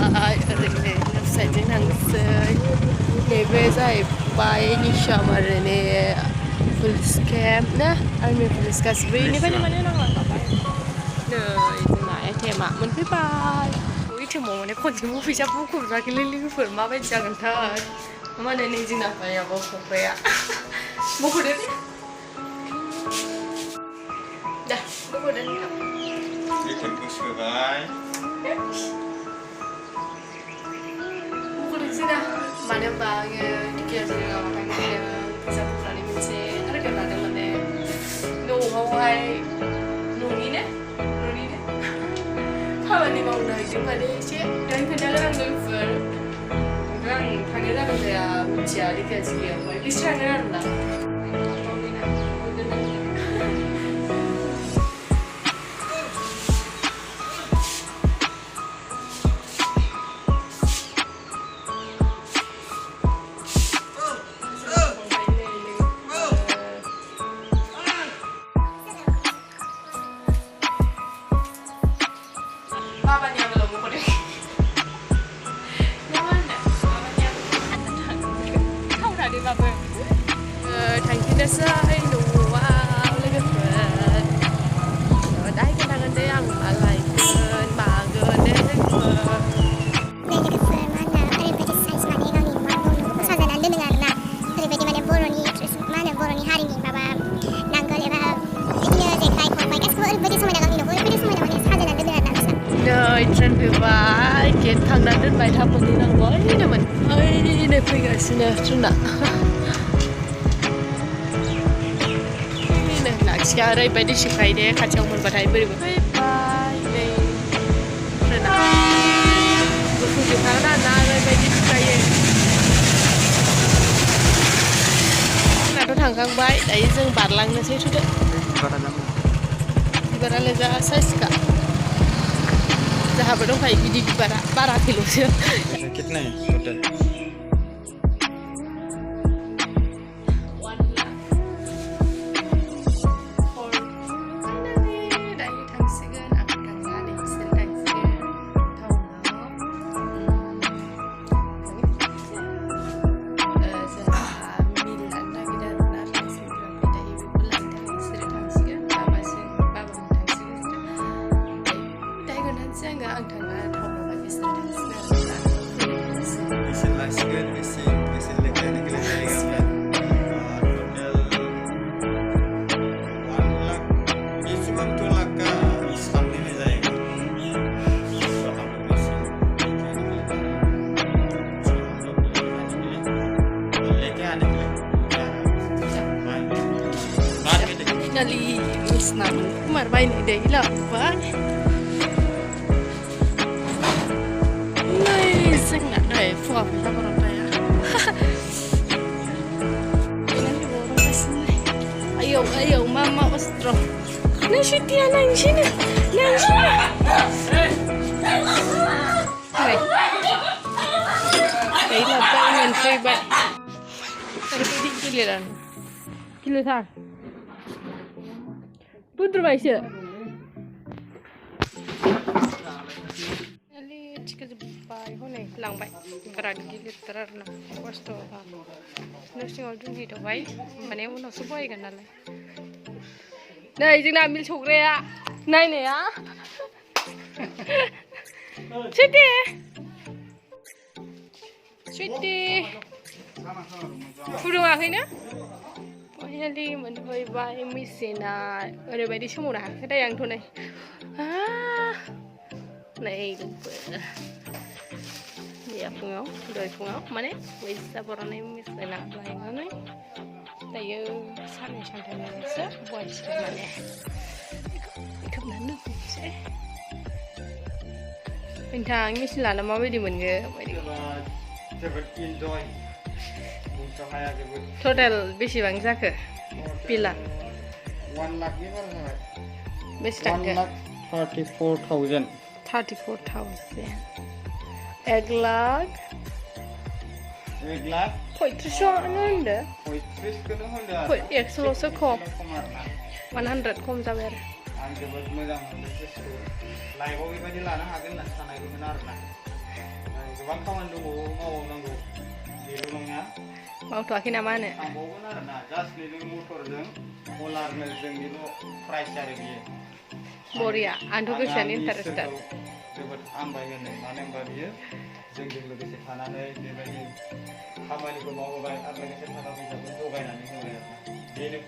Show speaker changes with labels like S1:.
S1: ओरैनो साइडजों थांसै नैबे जाहैबाय निशामारिनि पुलिस केम्प ना आर्मि पुलिस गासिबो बेनिफ्रायनो माने नांलांखाबाय नै जोंना एटिएमआ मोनफैबाय एटिएमआव माने खनसेबो फैसा बख'फेराखैलै लोगोफोर माबायदि जागोनथाय माने नै जोंना आफायाबो फंबाया बख'दो दे दा बख'दो
S2: एटिएमखौ सोबाय
S1: बख'दोंसै दा मानो होनबा आङो टिकेटजों थांनायनो फैसा बख'नानै मोनसे टारगेट लादों माने न'आवहाय न'निनो खामानि मावनो नागिरदों माने एसे दायो खोन्थागोन आं लोगोफोर आं थांनो जागोन जाया मिथिया डिटेल्स गैया ओमफ्राय बिसोर थांगोन आरोना थांफिननोसै न'आव लोगोफोर दाहाय खोन्थागोन दे आं मा लायगोन मागोन दे लोगोफोर
S3: मा होनो ओरैबायदि साइज माने गावनि न'खौ साजायनानै दोनदों आरोना ओरैबायदि माने बर'नि बर'नि हारिनि माबा नांगोल एबा बिदिनो जेखाइ खबाइ गासिबो ओरैबायदि समायना गावनि न'खौ ओरैबायदि समायना माने साजायनानै दोनदों आरोना बिसोर
S1: नै ट्रेन फैबाय गेट थांनानै दोनबाय थाब मोनहैनांगौ ओइनोमोन ओइनो फैगासिनो ट्रेना लाखिया ओरैबायदि सिखायो दे खाथियाव मोनबाथाय बोरैबो फैबाय नै ट्रेना गुसुजोबखागोन आरोना ओरैबायदि सिखायो जोंनाथ' थांखांबाय दायो जों बारलांनोसै थुदो बिबारालाय जा साइसखा जोंहाबो दंखायो बिदि बिबारा बाराखैल'सो Misnah Hamarbai này đấy là quá này xinh là đời phù hợp với bọn này ayo mama ostro nang sitia nang sini này đấy là bao nhiêu cây vậy cái đi kilo thang Budraysa. Ali cikazbai hone langbai. Berat gila terarna. Wasto. Nursing order gitu bay. Mana yang mau sebuah ikan nalai. Nah, jangan ambil cokre ya. Nah ini ya. Cuti. Furung akhirnya. Finally, मोनफैबाय मेसिना ओरैबायदि समावनो हाखाखै दे आंथ' नै मैया फुङाव दहाय फुङाव माने बैसा बर'नाय मेसिना लायनानै दायो साननै सानथामसो बहायसिगोन माने खोबनानै दोनसै नोंथां मेसिन लाना माबायदि मोनगो
S2: जोबोद इन्जय
S1: टटेल बेसेबां जाखो बिला
S2: 1 लाखनि बारा जाबाय
S1: बेसे थांखो
S2: 1,34,000
S1: 34,000 1 लाख 35,000 होनदो
S2: 35खौनो होनदो आरो
S1: 100ल'सो खम 100 खम जाबाय आरो
S2: आं जोबोद मोजां मोनदों गोसोखौ लाइफआव बेबायदि लानो हागोन होनना सानाखैमोन आरोना गोबां खामानि दंबावो मावनांगौ बेल' नङा
S1: मावथ'वाखै नामा होनो
S2: थांबावगोन आरोना जास्ट नैबे मटरजों अलारनो जोंनिल' प्राइस आरो बियो
S1: बरिया आंथ' गोसोआनो इन्टारेस्टेड
S2: जोबोद हामबाय होनो मानो होनबा बियो जोंजों लोगोसे थानानै बेबायदि खामानिखौ मावहोबाय आरो लोगोसे थाखा फैसाखौ जगायनानै होबाय आरोना बेनो